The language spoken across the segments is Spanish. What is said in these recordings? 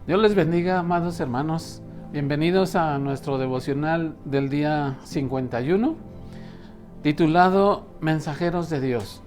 Dios les bendiga, amados hermanos. Bienvenidos a nuestro devocional del día 51, titulado Mensajeros de Dios.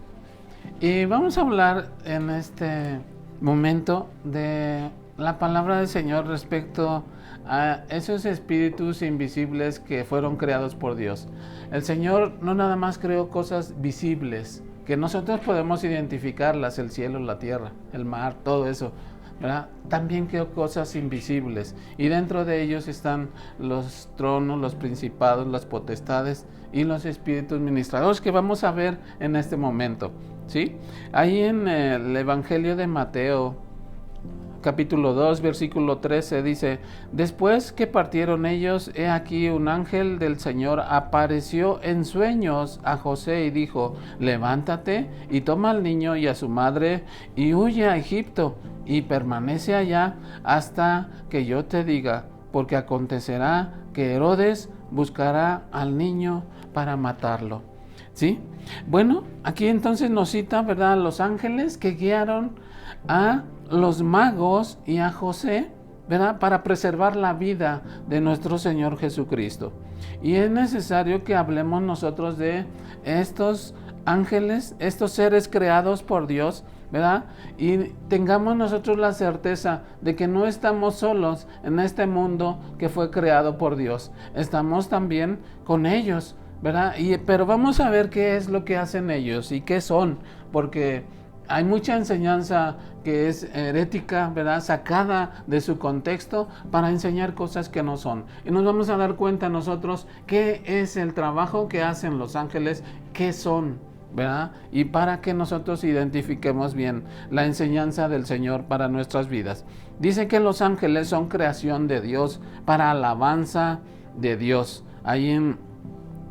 Y vamos a hablar en este momento de la palabra del Señor respecto a esos espíritus invisibles que fueron creados por Dios. El Señor no nada más creó cosas visibles, que nosotros podemos identificarlas, el cielo, la tierra, el mar, todo eso, ¿verdad? También creó cosas invisibles, y dentro de ellos están los tronos, los principados, las potestades y los espíritus ministradores que vamos a ver en este momento, ¿sí? Ahí en el Evangelio de Mateo, capítulo 2, versículo 13 dice: después que partieron ellos, he aquí un ángel del Señor apareció en sueños a José y dijo: levántate y toma al niño y a su madre y huye a Egipto y permanece allá hasta que yo te diga, porque acontecerá que Herodes buscará al niño para matarlo. ¿Sí? Bueno, aquí entonces nos cita, ¿verdad?, los ángeles que guiaron a los magos y a José, ¿verdad?, para preservar la vida de nuestro Señor Jesucristo. Y es necesario que hablemos nosotros de estos ángeles, estos seres creados por Dios, ¿verdad? Y tengamos nosotros la certeza de que no estamos solos en este mundo que fue creado por Dios. Estamos también con ellos, ¿verdad? Pero vamos a ver qué es lo que hacen ellos y qué son, porque hay mucha enseñanza que es herética, ¿verdad?, sacada de su contexto para enseñar cosas que no son. Y nos vamos a dar cuenta nosotros qué es el trabajo que hacen los ángeles, qué son, ¿verdad? Y para que nosotros identifiquemos bien la enseñanza del Señor para nuestras vidas. Dice que los ángeles son creación de Dios para alabanza de Dios. Ahí en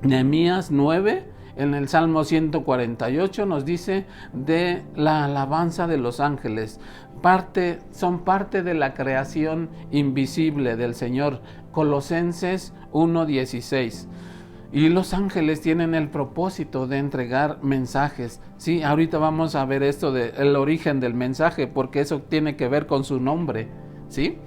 Nehemías 9, en el Salmo 148 nos dice de la alabanza de los ángeles. Son parte de la creación invisible del Señor. Colosenses 1:16. Y los ángeles tienen el propósito de entregar mensajes. Sí, ahorita vamos a ver esto del origen del mensaje, porque eso tiene que ver con su nombre, ¿sí?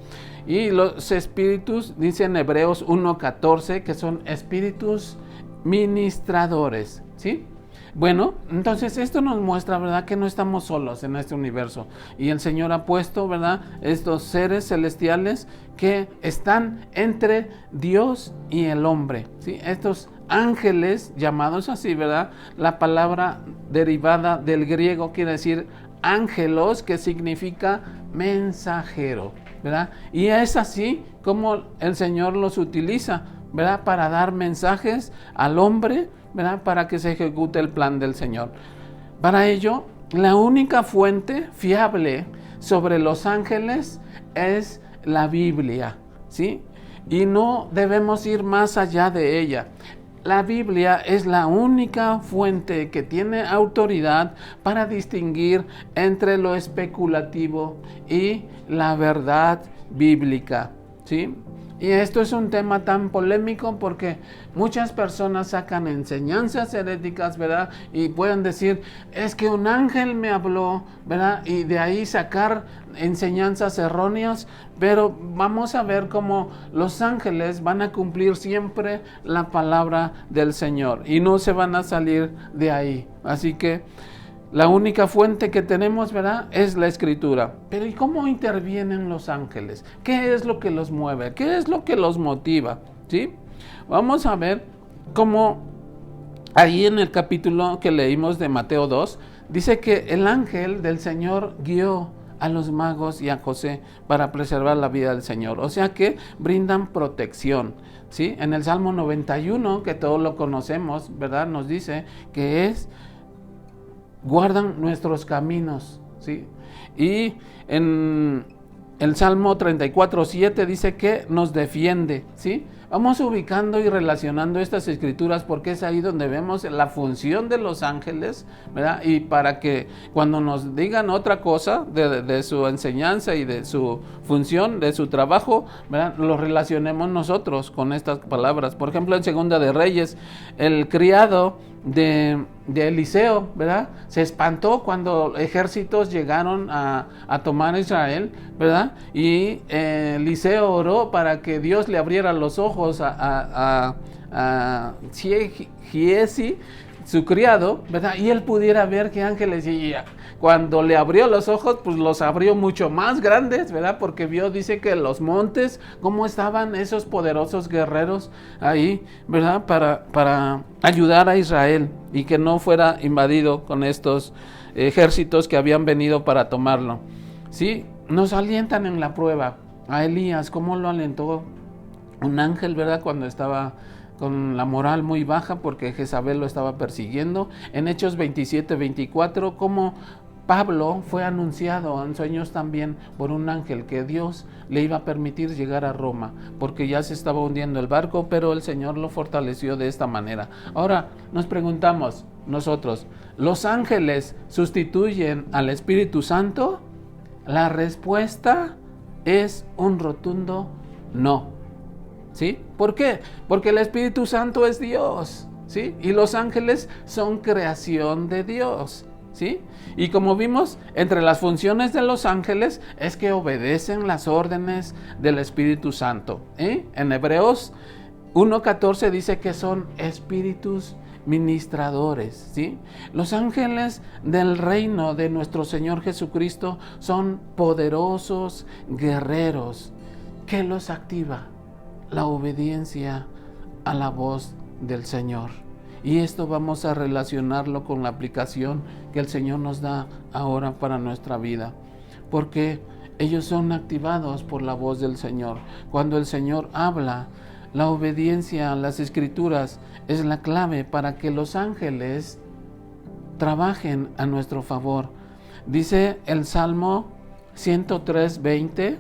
Y los espíritus, dice en Hebreos 1:14, que son espíritus ministradores, ¿sí? Bueno, entonces esto nos muestra, ¿verdad?, que no estamos solos en este universo. Y el Señor ha puesto, ¿verdad?, estos seres celestiales que están entre Dios y el hombre, ¿sí? Estos ángeles, llamados así, ¿verdad? La palabra derivada del griego quiere decir ángelos, que significa mensajero, ¿verdad? Y es así como el Señor los utiliza, ¿verdad?, para dar mensajes al hombre, ¿verdad?, para que se ejecute el plan del Señor. Para ello, la única fuente fiable sobre los ángeles es la Biblia, ¿sí? Y no debemos ir más allá de ella. La Biblia es la única fuente que tiene autoridad para distinguir entre lo especulativo y la verdad bíblica, ¿sí? Y esto es un tema tan polémico porque muchas personas sacan enseñanzas heréticas, ¿verdad? Y pueden decir, es que un ángel me habló, ¿verdad? Y de ahí sacar enseñanzas erróneas, pero vamos a ver cómo los ángeles van a cumplir siempre la palabra del Señor y no se van a salir de ahí. Así que la única fuente que tenemos, ¿verdad?, es la Escritura. Pero ¿y cómo intervienen los ángeles? ¿Qué es lo que los mueve? ¿Qué es lo que los motiva? ¿Sí? Vamos a ver cómo ahí en el capítulo que leímos de Mateo 2, dice que el ángel del Señor guió a los magos y a José para preservar la vida del Señor. O sea que brindan protección, ¿sí? En el Salmo 91, que todos lo conocemos, ¿verdad?, nos dice que guardan nuestros caminos, ¿sí? Y en el Salmo 34:7 dice que nos defiende, ¿sí? Vamos ubicando y relacionando estas escrituras porque es ahí donde vemos la función de los ángeles, ¿verdad? Y para que cuando nos digan otra cosa de su enseñanza y de su función, de su trabajo, ¿verdad?, lo relacionemos nosotros con estas palabras. Por ejemplo, en Segunda de Reyes, el criado Eliseo, ¿verdad? Se espantó cuando ejércitos llegaron a tomar Israel, ¿verdad? Y Eliseo oró para que Dios le abriera los ojos a Giesi, su criado, ¿verdad? Y él pudiera ver qué ángeles. Y cuando le abrió los ojos, pues los abrió mucho más grandes, ¿verdad? Porque vio, dice que los montes, cómo estaban esos poderosos guerreros ahí, ¿verdad? Para ayudar a Israel y que no fuera invadido con estos ejércitos que habían venido para tomarlo. Sí, nos alientan en la prueba. A Elías, ¿cómo lo alentó un ángel, ¿verdad? Cuando estaba con la moral muy baja porque Jezabel lo estaba persiguiendo. En Hechos 27-24, como Pablo fue anunciado en sueños también por un ángel que Dios le iba a permitir llegar a Roma, porque ya se estaba hundiendo el barco, pero el Señor lo fortaleció de esta manera. Ahora nos preguntamos nosotros, ¿los ángeles sustituyen al Espíritu Santo? La respuesta es un rotundo no. ¿Sí? ¿Por qué? Porque el Espíritu Santo es Dios, ¿sí? Y los ángeles son creación de Dios, ¿sí? Y como vimos, entre las funciones de los ángeles es que obedecen las órdenes del Espíritu Santo, ¿eh? En Hebreos 1:14 dice que son espíritus ministradores, ¿sí? Los ángeles del reino de nuestro Señor Jesucristo son poderosos guerreros. ¿Qué los activa? La obediencia a la voz del Señor. Y esto vamos a relacionarlo con la aplicación que el Señor nos da ahora para nuestra vida, porque ellos son activados por la voz del Señor. Cuando el Señor habla, la obediencia a las Escrituras es la clave para que los ángeles trabajen a nuestro favor. Dice el Salmo 103:20: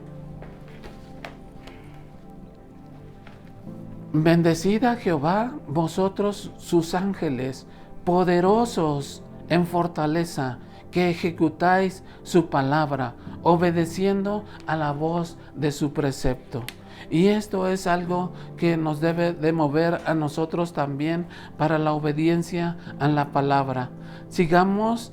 bendecid a Jehová vosotros sus ángeles, poderosos en fortaleza, que ejecutáis su palabra, obedeciendo a la voz de su precepto. Y esto es algo que nos debe de mover a nosotros también para la obediencia a la palabra. Sigamos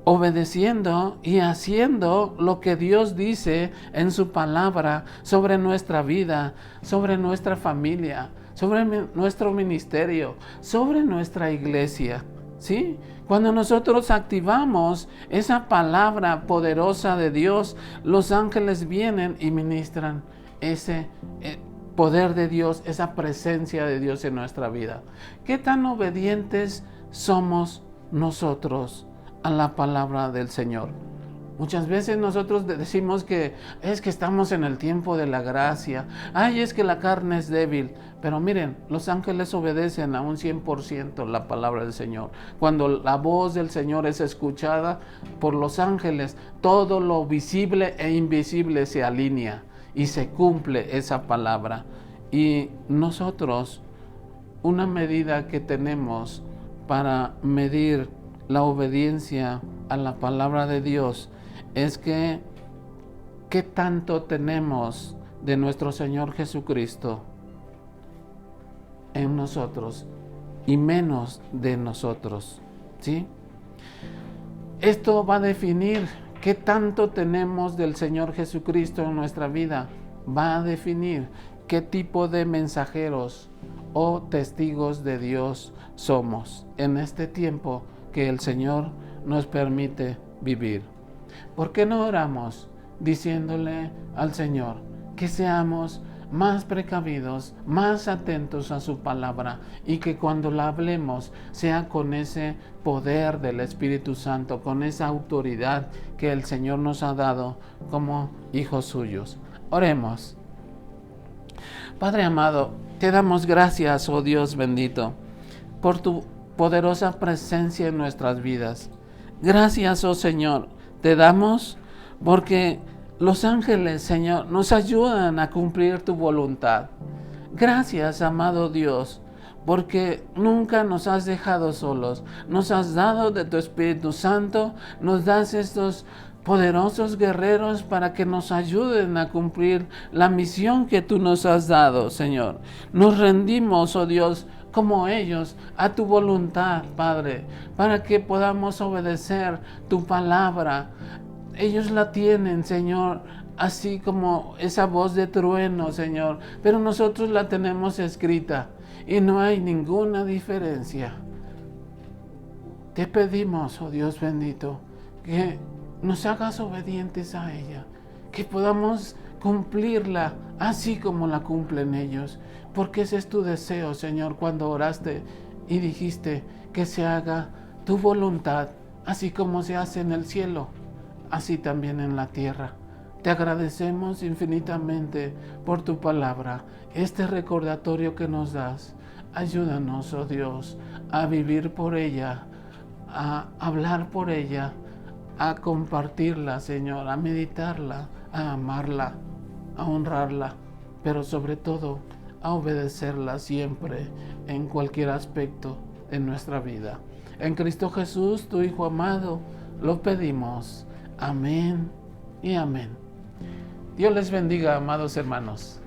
obedeciendo y haciendo lo que Dios dice en su palabra sobre nuestra vida, sobre nuestra familia, sobre nuestro ministerio, sobre nuestra iglesia, ¿sí? Cuando nosotros activamos esa palabra poderosa de Dios, los ángeles vienen y ministran ese poder de Dios, esa presencia de Dios en nuestra vida. ¿Qué tan obedientes somos nosotros a la palabra del Señor? Muchas veces nosotros decimos que es que estamos en el tiempo de la gracia. Ay, es que la carne es débil. Pero miren, los ángeles obedecen a un 100% la palabra del Señor. Cuando la voz del Señor es escuchada por los ángeles, todo lo visible e invisible se alinea y se cumple esa palabra. Y nosotros, una medida que tenemos para medir la obediencia a la palabra de Dios es que ¿qué tanto tenemos de nuestro Señor Jesucristo en nosotros y menos de nosotros? ¿Sí? Esto va a definir qué tanto tenemos del Señor Jesucristo en nuestra vida. Va a definir qué tipo de mensajeros o testigos de Dios somos en este tiempo que el Señor nos permite vivir. ¿Por qué no oramos diciéndole al Señor que seamos más precavidos, más atentos a su palabra y que cuando la hablemos sea con ese poder del Espíritu Santo, con esa autoridad que el Señor nos ha dado como hijos suyos? Oremos. Padre amado, te damos gracias, oh Dios bendito, por tu poderosa presencia en nuestras vidas. Gracias, oh Señor, te damos porque los ángeles, Señor, nos ayudan a cumplir tu voluntad. Gracias, amado Dios, porque nunca nos has dejado solos. Nos has dado de tu Espíritu Santo, nos das estos poderosos guerreros para que nos ayuden a cumplir la misión que tú nos has dado, Señor. Nos rendimos, oh Dios, como ellos a tu voluntad, Padre, para que podamos obedecer tu palabra. Ellos la tienen, Señor, así como esa voz de trueno, Señor, pero nosotros la tenemos escrita y no hay ninguna diferencia. Te pedimos, oh Dios bendito, que nos hagas obedientes a ella, que podamos cumplirla así como la cumplen ellos, porque ese es tu deseo, Señor, cuando oraste y dijiste que se haga tu voluntad, así como se hace en el cielo, así también en la tierra. Te agradecemos infinitamente por tu palabra, este recordatorio que nos das. Ayúdanos, oh Dios, a vivir por ella, a hablar por ella, a compartirla, Señor, a meditarla, a amarla, a honrarla, pero sobre todo a obedecerla siempre en cualquier aspecto de nuestra vida. En Cristo Jesús, tu Hijo amado, lo pedimos. Amén y amén. Dios les bendiga, amados hermanos.